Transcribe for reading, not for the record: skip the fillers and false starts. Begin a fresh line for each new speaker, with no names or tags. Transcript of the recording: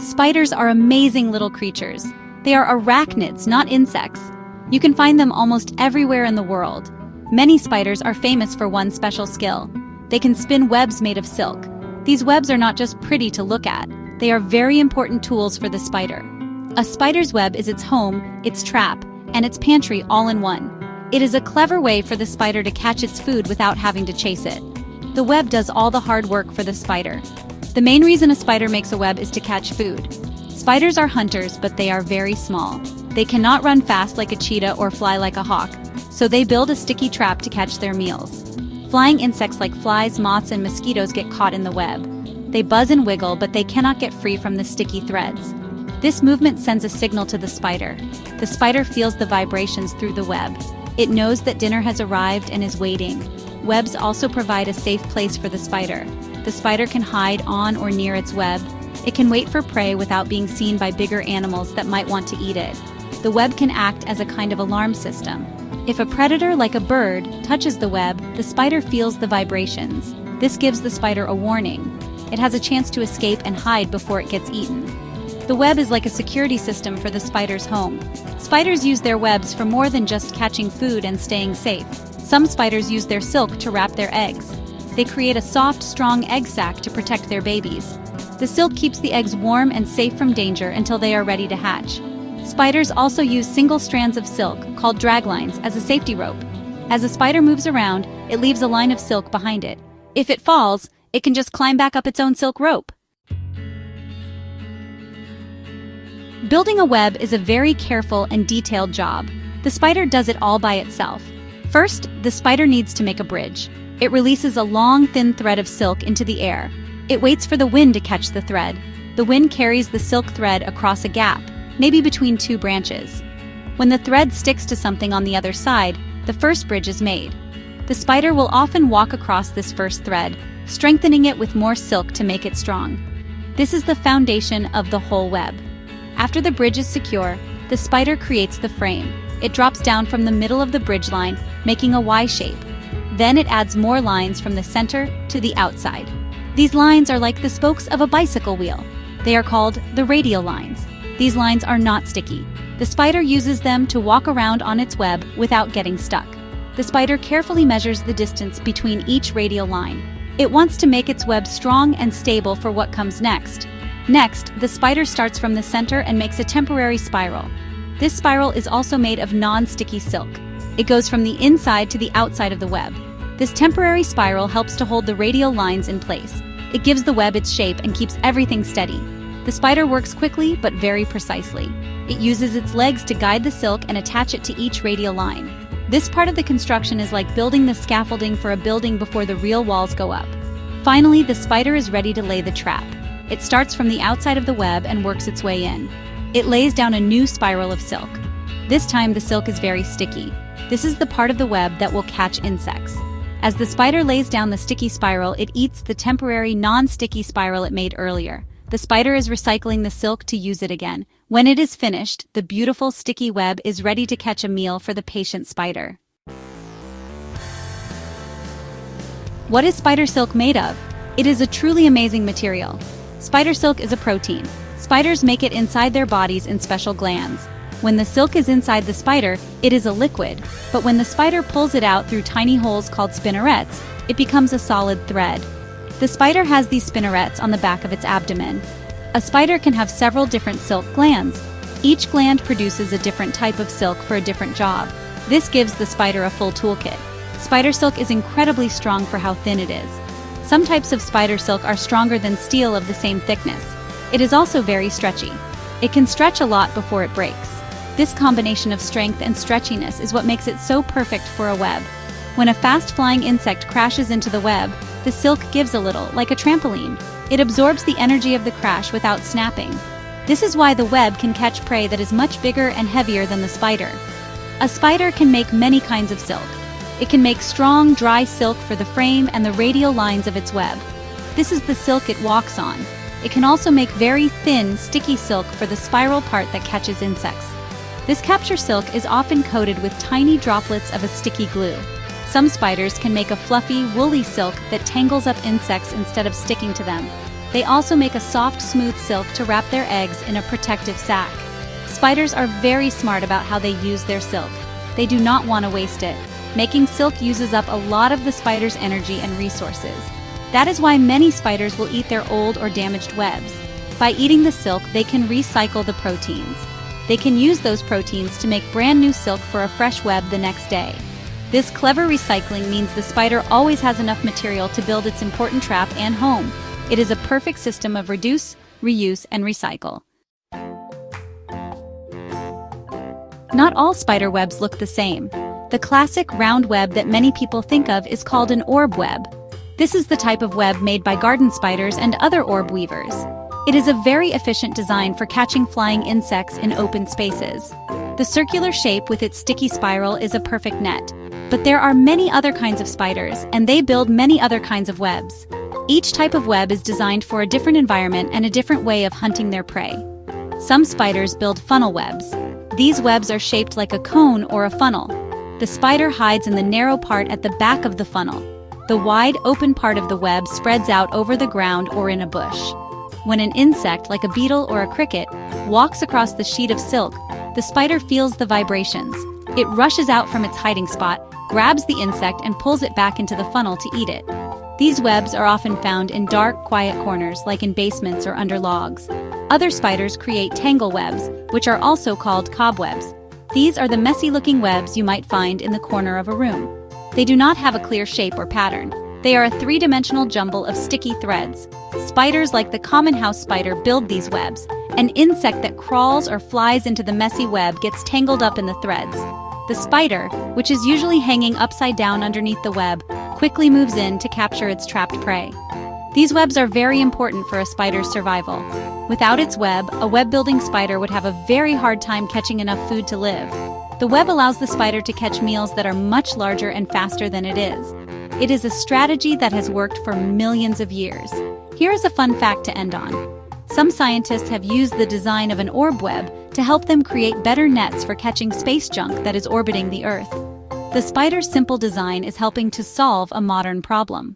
Spiders are amazing little creatures. They are arachnids, not insects. You can find them almost everywhere in the world. Many spiders are famous for one special skill. They can spin webs made of silk. These webs are not just pretty to look at. They are very important tools for the spider. A spider's web is its home, its trap, and its pantry all in one. It is a clever way for the spider to catch its food without having to chase it. The web does all the hard work for the spider. The main reason a spider makes a web is to catch food. Spiders are hunters, but they are very small. They cannot run fast like a cheetah or fly like a hawk, so they build a sticky trap to catch their meals. Flying insects like flies, moths, and mosquitoes get caught in the web. They buzz and wiggle, but they cannot get free from the sticky threads. This movement sends a signal to the spider. The spider feels the vibrations through the web. It knows that dinner has arrived and is waiting. Webs also provide a safe place for the spider. The spider can hide on or near its web. It can wait for prey without being seen by bigger animals that might want to eat it. The web can act as a kind of alarm system. If a predator, like a bird, touches the web, the spider feels the vibrations. This gives the spider a warning. It has a chance to escape and hide before it gets eaten. The web is like a security system for the spider's home. Spiders use their webs for more than just catching food and staying safe. Some spiders use their silk to wrap their eggs. They create a soft, strong egg sac to protect their babies. The silk keeps the eggs warm and safe from danger until they are ready to hatch. Spiders also use single strands of silk, called draglines, as a safety rope. As a spider moves around, it leaves a line of silk behind it. If it falls, it can just climb back up its own silk rope. Building a web is a very careful and detailed job. The spider does it all by itself. First, the spider needs to make a bridge. It releases a long, thin thread of silk into the air. It waits for the wind to catch the thread. The wind carries the silk thread across a gap, maybe between two branches. When the thread sticks to something on the other side, the first bridge is made. The spider will often walk across this first thread, strengthening it with more silk to make it strong. This is the foundation of the whole web. After the bridge is secure, the spider creates the frame. It drops down from the middle of the bridge line, making a Y shape. Then it adds more lines from the center to the outside. These lines are like the spokes of a bicycle wheel. They are called the radial lines. These lines are not sticky. The spider uses them to walk around on its web without getting stuck. The spider carefully measures the distance between each radial line. It wants to make its web strong and stable for what comes next. Next, the spider starts from the center and makes a temporary spiral. This spiral is also made of non-sticky silk. It goes from the inside to the outside of the web. This temporary spiral helps to hold the radial lines in place. It gives the web its shape and keeps everything steady. The spider works quickly but very precisely. It uses its legs to guide the silk and attach it to each radial line. This part of the construction is like building the scaffolding for a building before the real walls go up. Finally, the spider is ready to lay the trap. It starts from the outside of the web and works its way in. It lays down a new spiral of silk. This time the silk is very sticky. This is the part of the web that will catch insects. As the spider lays down the sticky spiral, it eats the temporary non-sticky spiral it made earlier. The spider is recycling the silk to use it again. When it is finished, the beautiful sticky web is ready to catch a meal for the patient spider. What is spider silk made of? It is a truly amazing material. Spider silk is a protein. Spiders make it inside their bodies in special glands. When the silk is inside the spider, it is a liquid, but when the spider pulls it out through tiny holes called spinnerets, it becomes a solid thread. The spider has these spinnerets on the back of its abdomen. A spider can have several different silk glands. Each gland produces a different type of silk for a different job. This gives the spider a full toolkit. Spider silk is incredibly strong for how thin it is. Some types of spider silk are stronger than steel of the same thickness. It is also very stretchy. It can stretch a lot before it breaks. This combination of strength and stretchiness is what makes it so perfect for a web. When a fast-flying insect crashes into the web, the silk gives a little, like a trampoline. It absorbs the energy of the crash without snapping. This is why the web can catch prey that is much bigger and heavier than the spider. A spider can make many kinds of silk. It can make strong, dry silk for the frame and the radial lines of its web. This is the silk it walks on. It can also make very thin, sticky silk for the spiral part that catches insects. This capture silk is often coated with tiny droplets of a sticky glue. Some spiders can make a fluffy, woolly silk that tangles up insects instead of sticking to them. They also make a soft, smooth silk to wrap their eggs in a protective sac. Spiders are very smart about how they use their silk. They do not want to waste it. Making silk uses up a lot of the spider's energy and resources. That is why many spiders will eat their old or damaged webs. By eating the silk, they can recycle the proteins. They can use those proteins to make brand new silk for a fresh web the next day. This clever recycling means the spider always has enough material to build its important trap and home. It is a perfect system of reduce, reuse, and recycle. Not all spider webs look the same. The classic round web that many people think of is called an orb web. This is the type of web made by garden spiders and other orb weavers. It is a very efficient design for catching flying insects in open spaces. The circular shape with its sticky spiral is a perfect net. But there are many other kinds of spiders, and they build many other kinds of webs. Each type of web is designed for a different environment and a different way of hunting their prey. Some spiders build funnel webs. These webs are shaped like a cone or a funnel. The spider hides in the narrow part at the back of the funnel. The wide, open part of the web spreads out over the ground or in a bush. When an insect, like a beetle or a cricket, walks across the sheet of silk, the spider feels the vibrations. It rushes out from its hiding spot, grabs the insect, and pulls it back into the funnel to eat it. These webs are often found in dark, quiet corners, like in basements or under logs. Other spiders create tangle webs, which are also called cobwebs. These are the messy-looking webs you might find in the corner of a room. They do not have a clear shape or pattern. They are a three-dimensional jumble of sticky threads. Spiders like the common house spider build these webs. An insect that crawls or flies into the messy web gets tangled up in the threads. The spider, which is usually hanging upside down underneath the web, quickly moves in to capture its trapped prey. These webs are very important for a spider's survival. Without its web, a web-building spider would have a very hard time catching enough food to live. The web allows the spider to catch meals that are much larger and faster than it is. It is a strategy that has worked for millions of years. Here is a fun fact to end on. Some scientists have used the design of an orb web to help them create better nets for catching space junk that is orbiting the Earth. The spider's simple design is helping to solve a modern problem.